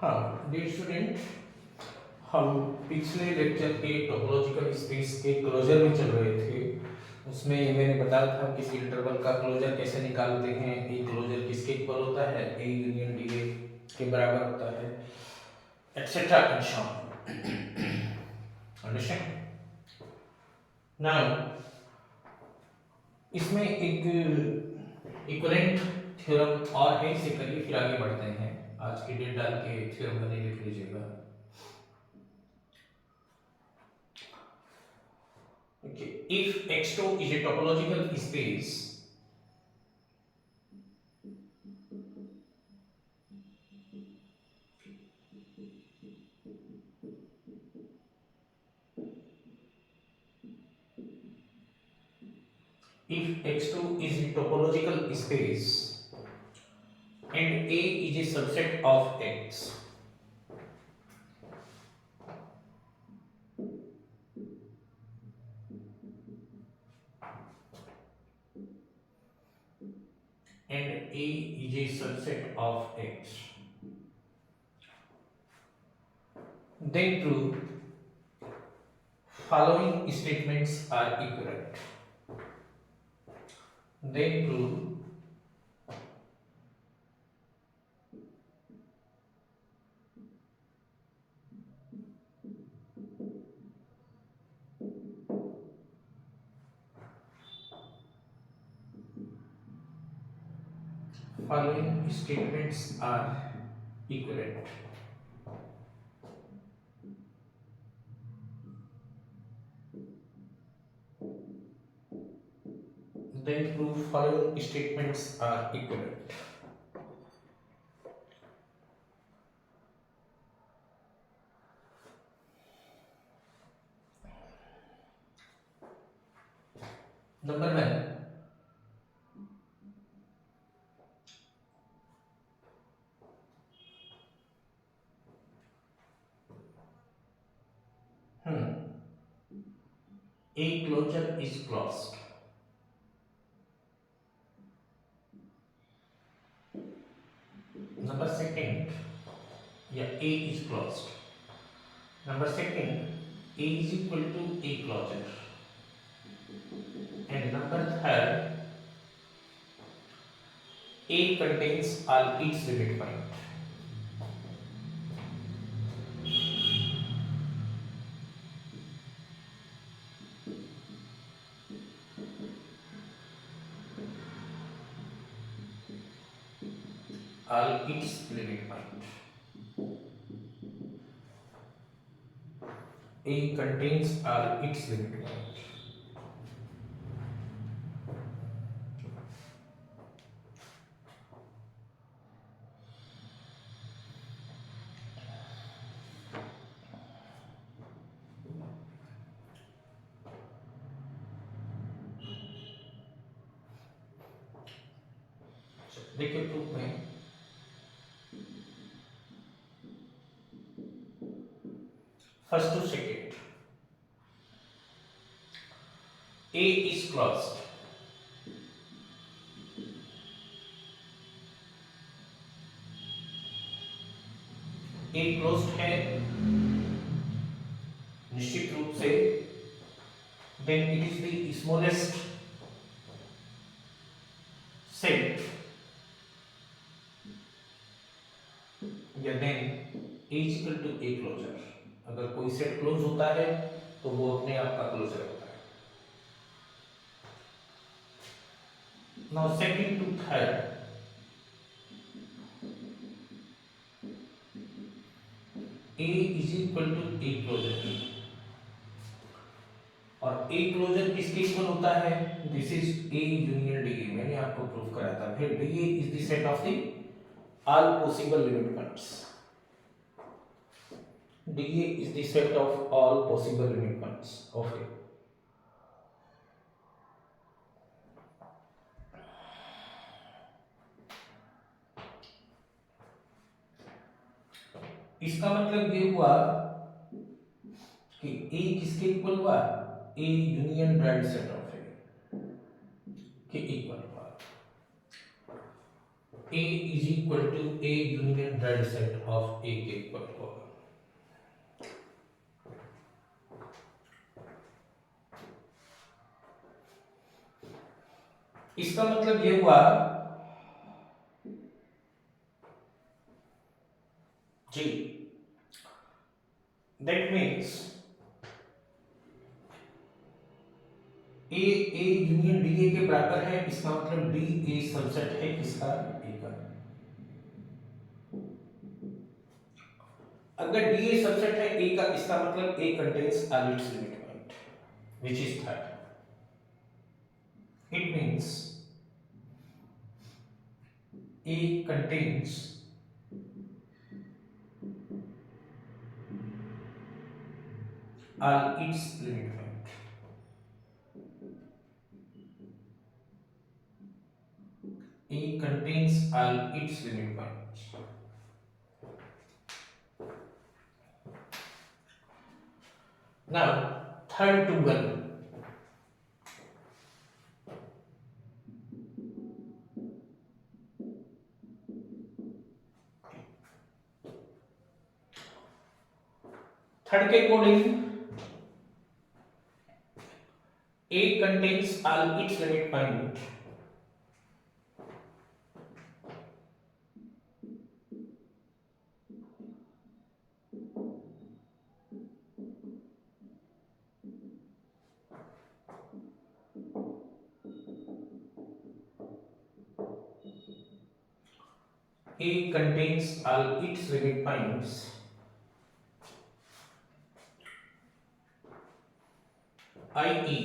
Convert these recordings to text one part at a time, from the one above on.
हाँ dear student, हम पिछले लेक्चर के टोपोलॉजिकल स्पेस के क्लोजर में चल रहे थे। उसमें मैंने बताया था कि इंटरवल का क्लोजर कैसे निकालते हैं, ए क्लोजर किसके इक्वल होता है, ए यूनियन डी ए के बराबर होता है, etcetera and so on. Understand? Now इसमें एक इक्विवेलेंट थ्योरम और है, इसे करिए फिर आगे बढ़ते हैं। आज की डेट डाल के थ्योरम बने लिख लीजिएगा। Okay. If X2 is a topological space, if X2 is a topological space and A is a subset of X, and A is a subset of X, then prove following statements are correct. Then prove following statements are equivalent. Then prove following statements are equivalent. Number one, a closure is closed. Number second, yeah, A is closed. Number second, A is equal to A closure. And number third, A contains all its limit point. All its limit point. A contains all its limit point. देखिए proof में first to second, A is closed. A closed है निश्चित रूप से, then it is the smallest set, या then A is equal to A closure. अगर कोई set close होता है तो वो अपने आप का क्लोजर होता है. Now second to third, A is equal to A closure. और A क्लोजर किसके इक्वल होता है? This is A union D ए. मैंने आपको प्रूव कराया था. फिर D A is the set of the all possible limit points. dA is the set of all possible limit points of A. इसका मतलब ये हुआ कि A किसके इक्वल हुआ? A union derived set of A के इक्वल हुआ. A is equal to A union डेड सेट ऑफ ए के इक्वल होगा। इसका मतलब ये हुआ जी, that means A union D A के बराबर है। इसका मतलब डी ए सबसेट है किसका? ए का। अगर डी ए सबसेट है ए का, इसका मतलब A contains all its limit point which is third. It means A contains all its limit point. A contains all its limit points. Now, third to one. Third के according A contains all its limit point. A contains all its limit points. I.e.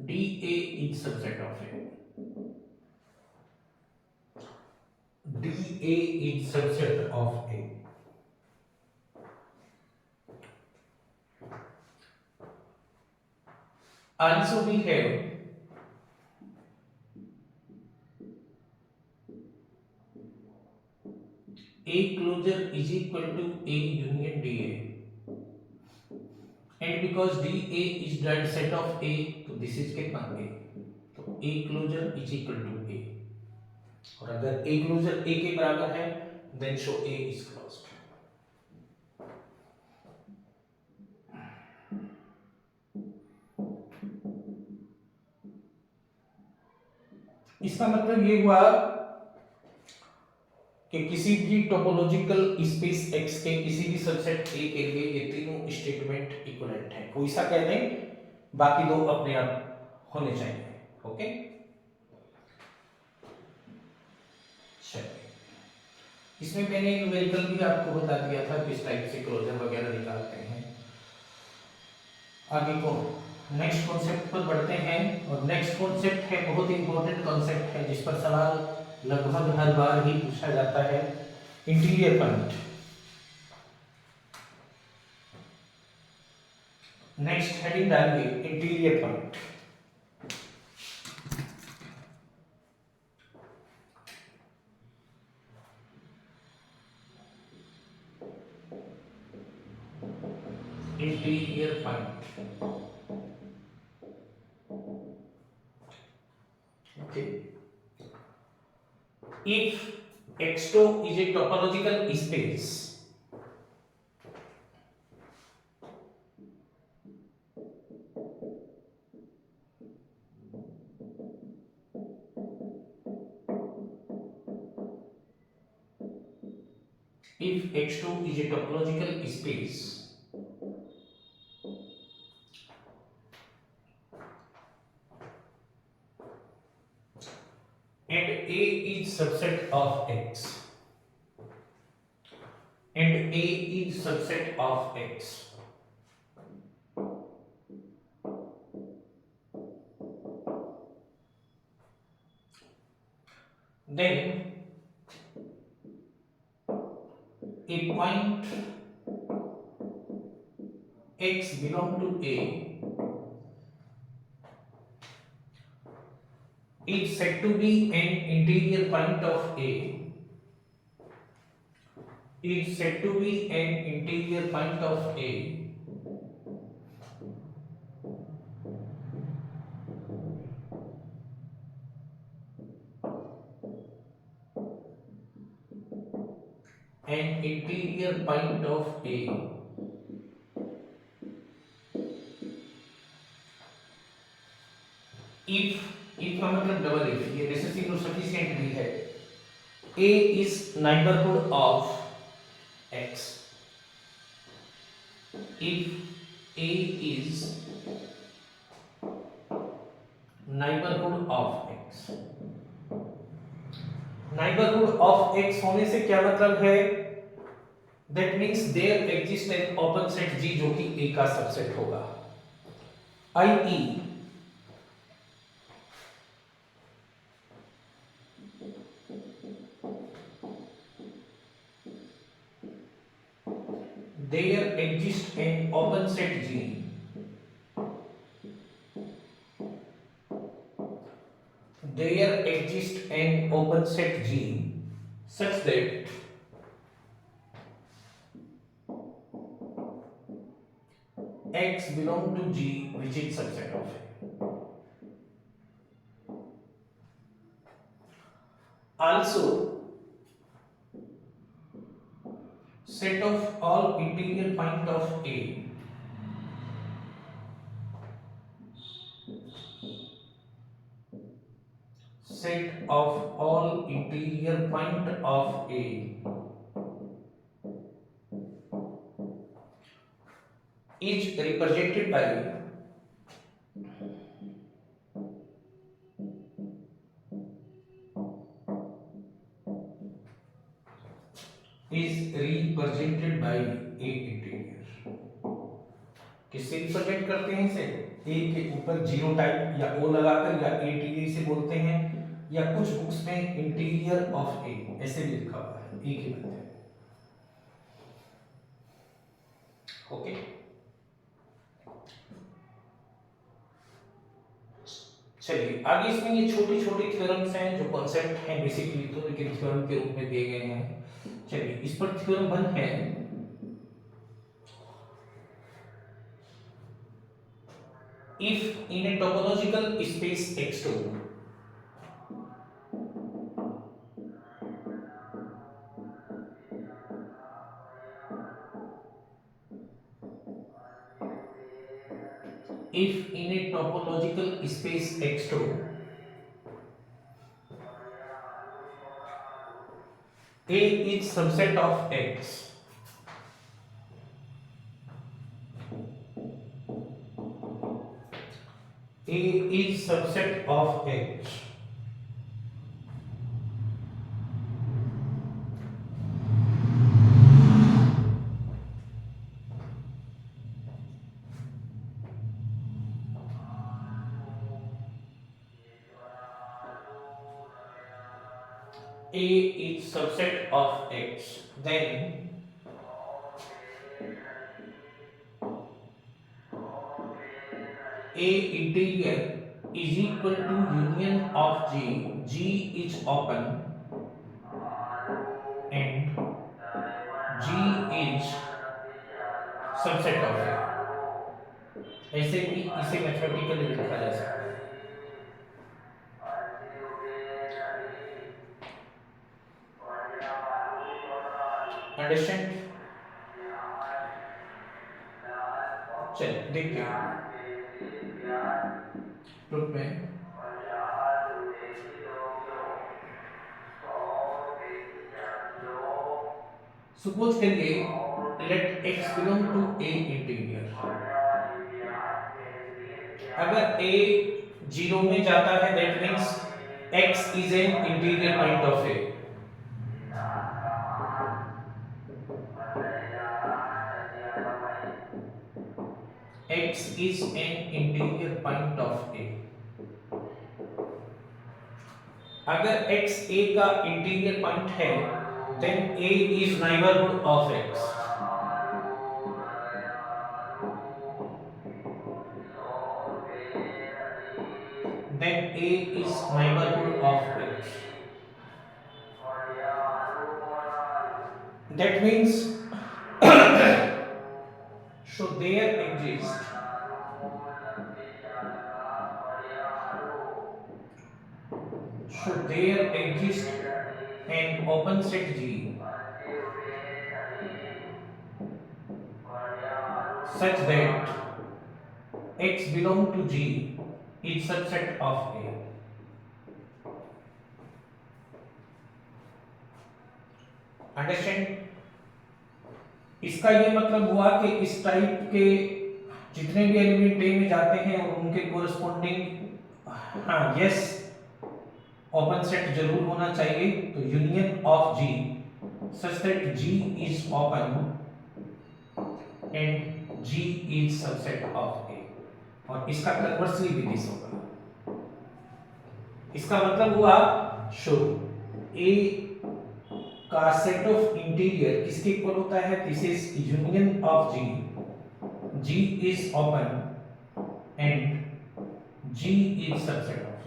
DA is subset of A. DA is subset of A. Also we have A closure is equal to A union DA. And because DA is dead set of A, तो this is कितना A? तो A closure is equal to A. और अगर A closure A के बराबर है, then show A is closed. इसका मतलब ये हुआ कि किसी भी टोपोलॉजिकल स्पेस X के किसी भी सबसेट A के लिए ये तीनों स्टेटमेंट इक्विवेलेंट है। कोई सा कह दें, बाकी दो अपने आप होने चाहिए। ओके, चलिए, इसमें मैंने न्यूमेरिकल भी आपको बता दिया था किस टाइप से क्लोजर वगैरह निकालते हैं। आगे को नेक्स्ट कॉन्सेप्ट पर बढ़ते हैं, और नेक्स्ट कॉन्सेप्ट है बहुत इंपॉर्टेंट कॉन्सेप्ट है, जिस पर सवाल लगभग हर बार ही पूछा जाता है, इंटीरियर पॉइंट। नेक्स्ट हेडिंग डालिए interior point. Interior point, okay. If X2 is a topological space, if X2 is a topological space and A is subset of X, and A is subset of X, then a point X belong to A is said to be an interior point of A, is said to be an interior point of A an interior point of A if का मतलब double if, ये necessary और sufficient भी है। A is neighborhood of X. If A is neighborhood of X, neighborhood of X होने से क्या मतलब है? That means there exists an open set G जो कि A का सबसेट होगा, i.e. there exists an open set G there exists an open set G such that X belong to G which is subset of A. Also, set of all interior point of A set of all interior point of A is represented by A interior। किससे represent करते हैं इसे? ए के ऊपर zero type या ओ लगाकर, या interior से बोलते हैं, या कुछ बुक्स में इंटीरियर ऑफ ए ऐसे भी लिखा हुआ है, ए के मध्य। ओके, चलिए आगे इसमें ये छोटी छोटी थ्योरम्स हैं जो कॉन्सेप्ट हैं बेसिकली, तो लेकिन थ्योरम के रूप में दिए गए हैं। चलिए इस पर थ्योरम 1 है, if in a topological space X2 if in a topological space X2 A is subset of X, A is subset of X, A is subset of X, then A interior is equal to union of G, G is open and G is subset of A। ऐसे भी इसे mathematically लिखा जा सकता है। Understand? चलिए देखते हैं ग्रुप में। सपोज करिए let x belong to A interior. अगर A 0 में जाता है that means x is an interior point of A। X is an interior point of A। अगर x A का इंटीरियर पॉइंट है then A is neighborhood of X। then A is neighborhood of X। That means so there exists an open set G such that x belong to G is subset of A. Understand? इसका ये मतलब हुआ कि इस type के जितने भी element ए में जाते हैं और उनके कोरस्पॉन्डिंग हाँ यस ओपन सेट जरूर होना चाहिए। तो union of G such that G is open and G is subset of A, और इसका कन्वर्सली भी दिस होगा। इसका मतलब हुआ शो ए का सेट ऑफ इंटीरियर किसके इक्वल होता है? This is union of G, G is open and G is subset of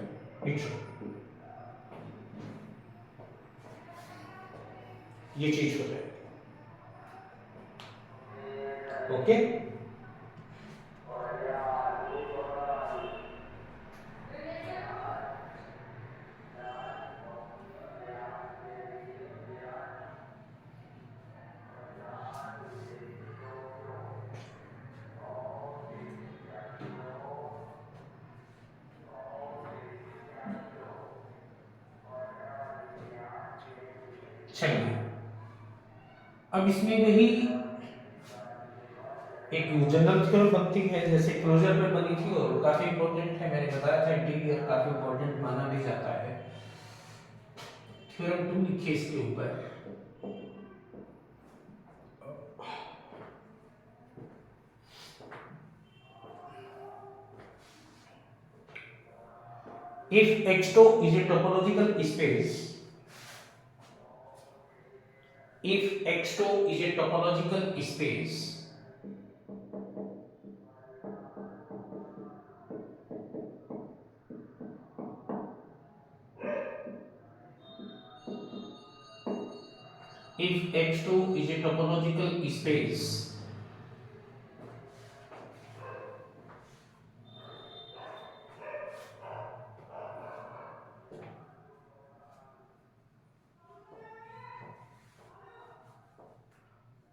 it. ये चीज हो जाएगी। ओके चलिए, अब इसमें वही एक जनरल थ्योरम बनती है जैसे क्लोजर में बनी थी, और काफी इंपॉर्टेंट है। मैंने बताया था इंटीरियर काफी इंपॉर्टेंट माना भी जाता है। थ्योरम 2 लिखिए इसके ऊपर। If X2 is a topological space, if X2 is a topological space, if X2 is a topological space,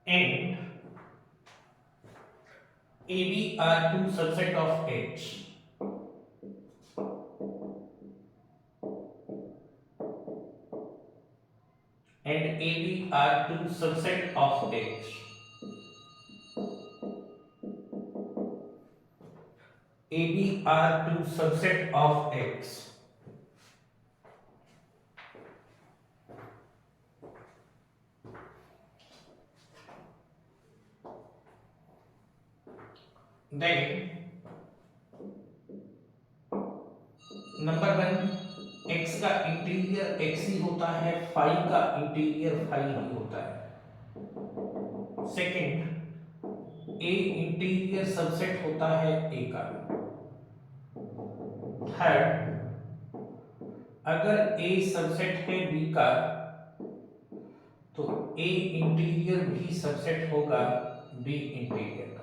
and AB are two subset of H, and AB are two subset of H, AB are two subset of X, then number 1 x का interior x ही होता है, phi का interior phi ही होता है। Second a interior subset होता है a का। Third अगर a सबसेट है b का तो a इंटीरियर भी सबसेट होगा b इंटीरियर का।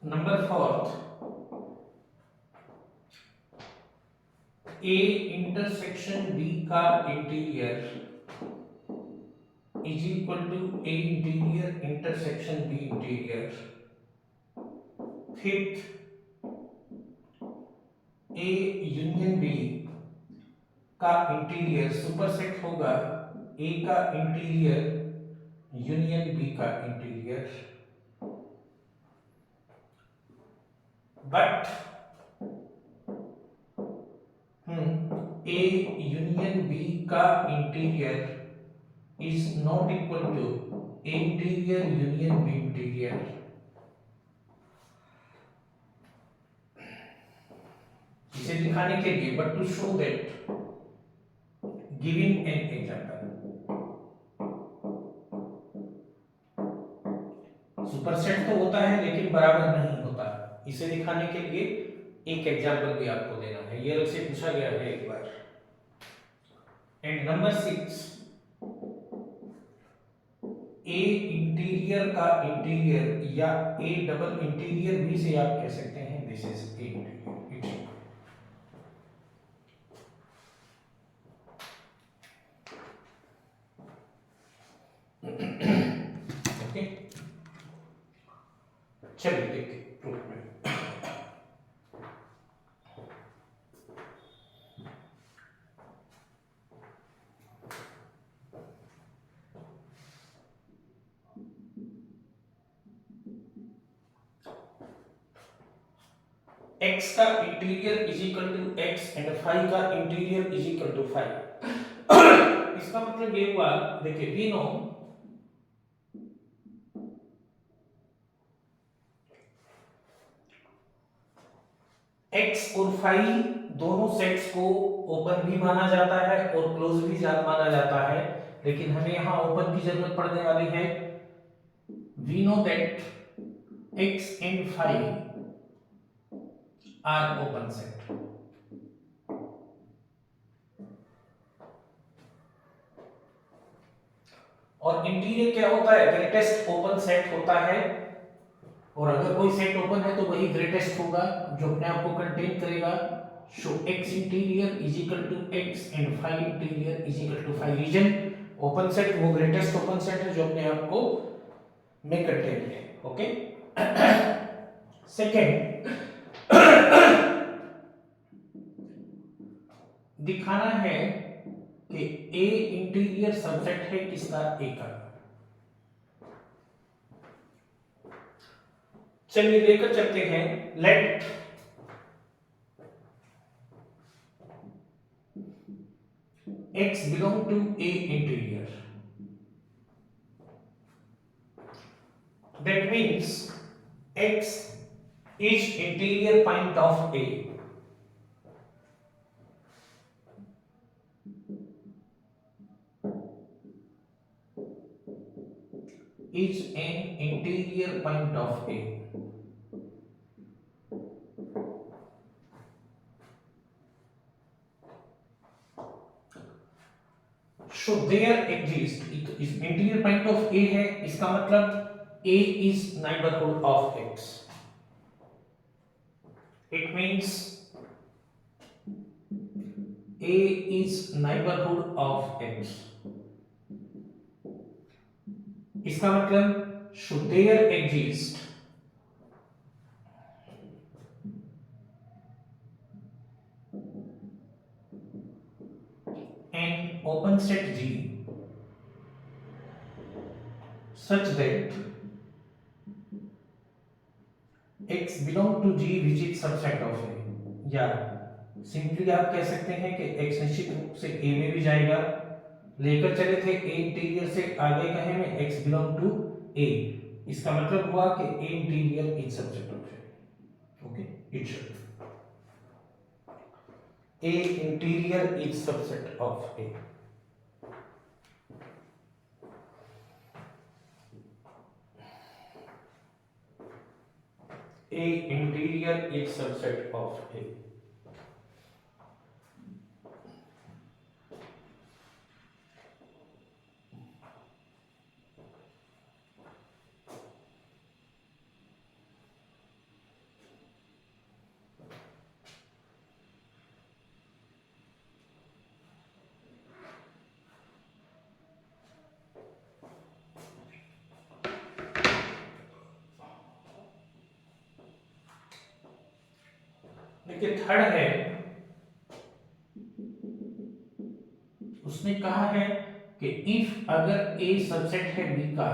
नंबर 4 A इंटरसेक्शन B का interior is equal to A interior intersection B interior. Fifth A union B का इंटीरियर सुपरसेट होगा A का इंटीरियर यूनियन B का interior. But A union B का interior is not equal to A interior union B interior. इसे दिखाने के लिए but to show that giving an example, superset तो होता है लेकिन बराबर नहीं होता। इसे दिखाने के लिए एक एग्जांपल भी आपको देना है, ये अलग से पूछा गया है एक बार। एंड नंबर 6 ए इंटीरियर का इंटीरियर या ए डबल इंटीरियर भी से आप कह सकते हैं this is A interior. It's x का interior is equal to x and phi का interior is equal to phi. इसका मतलब ये हुआ, देखिए वी नो x और फाई दोनों सेट्स को ओपन भी माना जाता है और क्लोज भी माना जाता है, लेकिन हमें यहां ओपन की जरूरत पड़ने वाली है। We know that x and phi are open set. और इंटीरियर क्या होता है? ग्रेटेस्ट ओपन सेट होता है, और अगर कोई सेट ओपन है तो वही ग्रेटेस्ट होगा जो अपने आप को कंटेन करेगा। So x interior is equal to x and phi interior is equal to phi. Reason open set वो ग्रेटेस्ट ओपन सेट है जो अपने आप को में कंटेन है। ओके। सेकंड, दिखाना है कि A इंटीरियर सबसेट है किसका? A का। चलिए लेकर चलते हैं। Let x belong to A interior, that means x is interior point of A. Is an interior point of A. So there exists, इस इंटीरियर पॉइंट ऑफ A है, इसका मतलब A is neighborhood of X. It means A is neighborhood of X. इसका मतलब so there exists an open set G such that x belong to G which is subset of A। या simply आप कह सकते हैं कि x निश्चित रूप से A में भी जाएगा। लेकर चले थे A इंटीरियर से आगे कहे में x belong to A, इसका मतलब हुआ कि A interior is subset of A। Okay, it should A interior is subset of A। A interior is subset of A। देखिए थर्ड है, उसने कहा है कि इफ अगर A सबसेट है B का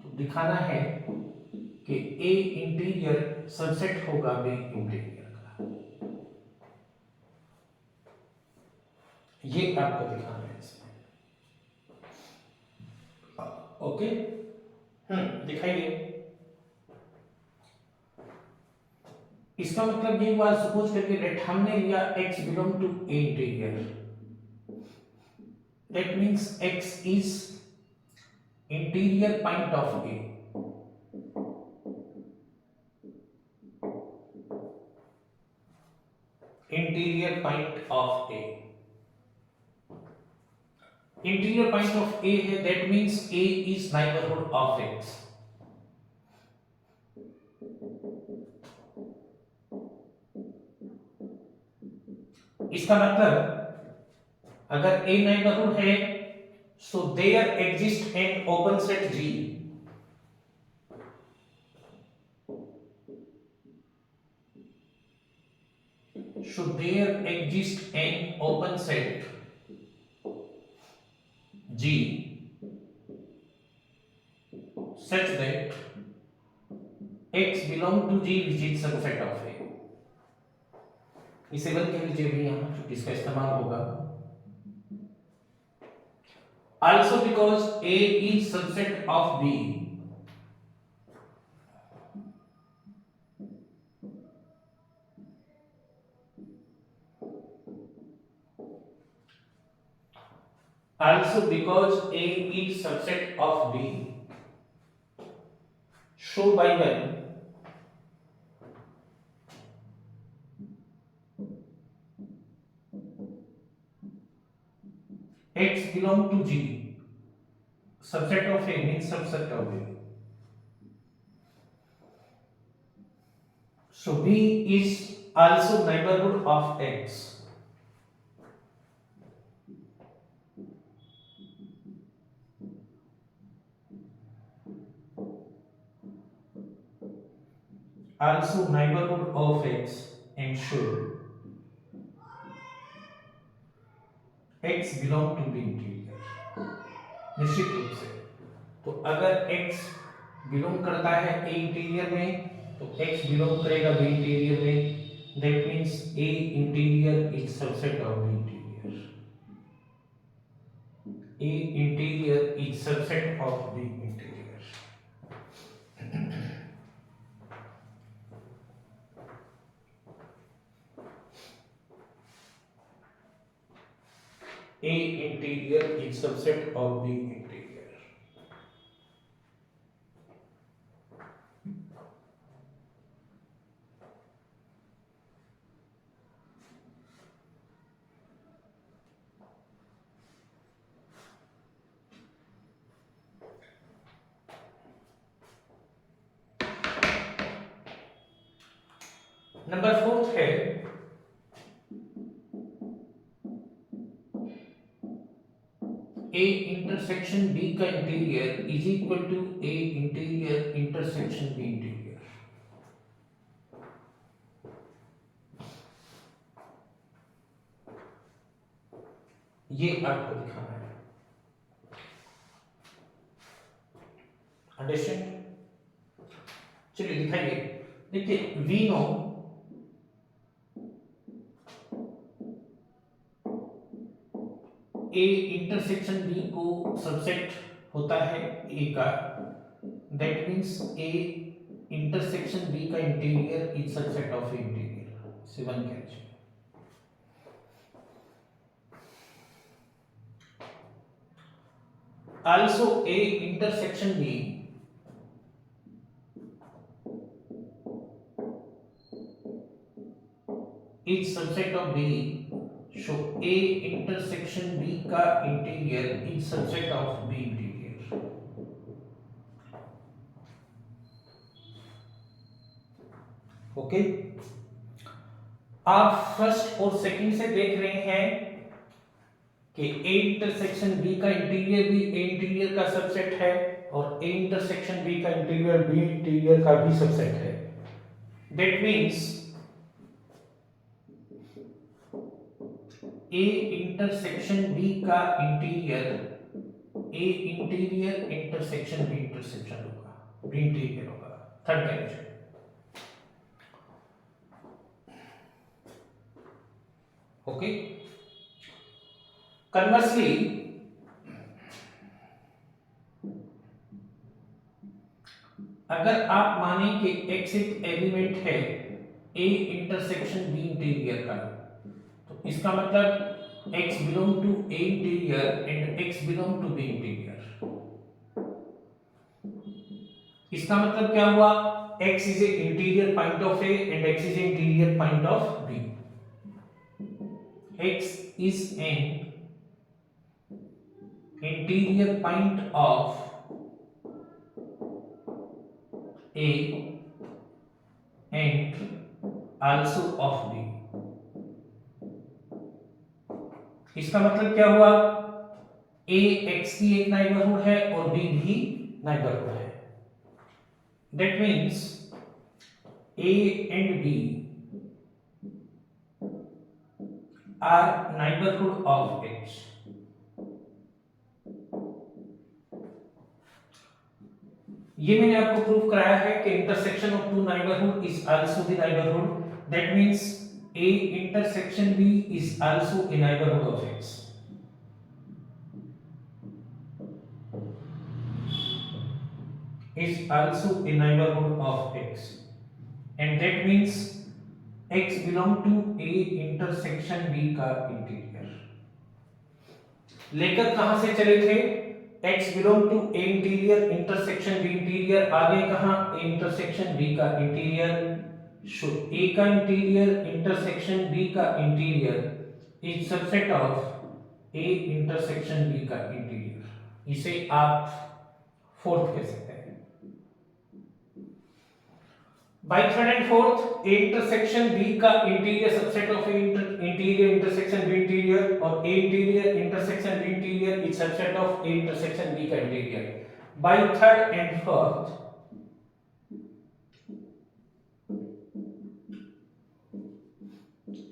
तो दिखाना है कि A इंटीरियर सबसेट होगा B इंटीरियर का। ये आपको दिखाना है इसमें। ओके, दिखाइए। इसका मतलब ये हुआ, सपोज करके लेट हमने लिया x belong to A interior, that means x is interior point of A। Interior point of A, interior point of A है, that means A is neighbourhood of X। इसका मतलब अगर A नाइबरहुड है so there exist an open set G should there exist an open set G such that X belong to G which is subset of A। इसे बंद कह लीजिए भी यहाँ क्योंकि इसका इस्तेमाल होगा। Also because A is subset of B, also because A is subset of B, show by when X belong to G, subset of A means subset of B. So B is also neighborhood of X. Also neighborhood of X ensure X belong to B interior. निश्चित रूप से तो अगर X belong करता है A interior में तो X belong करेगा B इंटीरियर में। That means A interior is subset of B interior. A interior is subset of B interior. A interior is subset of B interior. Number 4 है A intersection B का interior is equal to A interior intersection B interior. ये आपको दिखाना है। Understand? चलिए दिखाइए। देखिए we know A intersection B को सबसेट होता है A का। That means A intersection B का interior is subset of A interior. से one catch. Also A intersection B is subset of B. So A intersection B का interior is subset of B interior. Okay, आप first और second से देख रहे हैं कि A इंटरसेक्शन B का इंटीरियर भी A इंटीरियर का सबसेट है और A इंटरसेक्शन B का इंटीरियर B इंटीरियर का भी सबसेट है। That means A intersection B का interior A interior intersection B intersection होगा, B इंटीरियर होगा। Third character. ओके, कन्वर्सली अगर आप माने कि X एक एलिमेंट है A इंटरसेक्शन B इंटीरियर का, तो इसका मतलब X belong to A interior and X belong to B interior. इसका मतलब क्या हुआ? X is A interior point of A and X is A interior point of B। X is an interior point of A and also of B। इसका मतलब क्या हुआ? A X की एक नाइबरहुड है और B भी नाइबरहुड है। That means A and B are neighborhood of X। ये मैंने आपको प्रूव कराया है कि intersection of two neighbourhood is also the neighbourhood. That means A intersection B is also a neighborhood of X. Is also a neighborhood of X, and that means X belong to A intersection B का interior. लेकर कहां से चले थे? X belong to A interior intersection B interior, आगे कहां? A intersection B का interior. So A का इंटीरियर इंटरसेक्शन B का interior is subset of A intersection B का इंटीरियर। इसे आप फोर्थ कह सकते हैं। By third and fourth, A intersection B का interior subset of interior intersection B interior, और A interior intersection B interior is subset of A intersection B का interior. By third and fourth,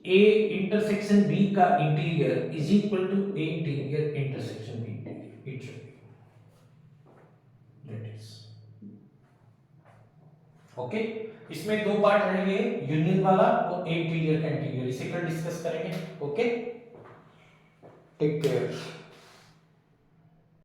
A intersection B का interior is equal to A interior intersection B interior. It should be that is okay. इसमें दो part रहेंगे, union वाला और interior का interior, इसे कल डिस्कस करेंगे। Okay, take care.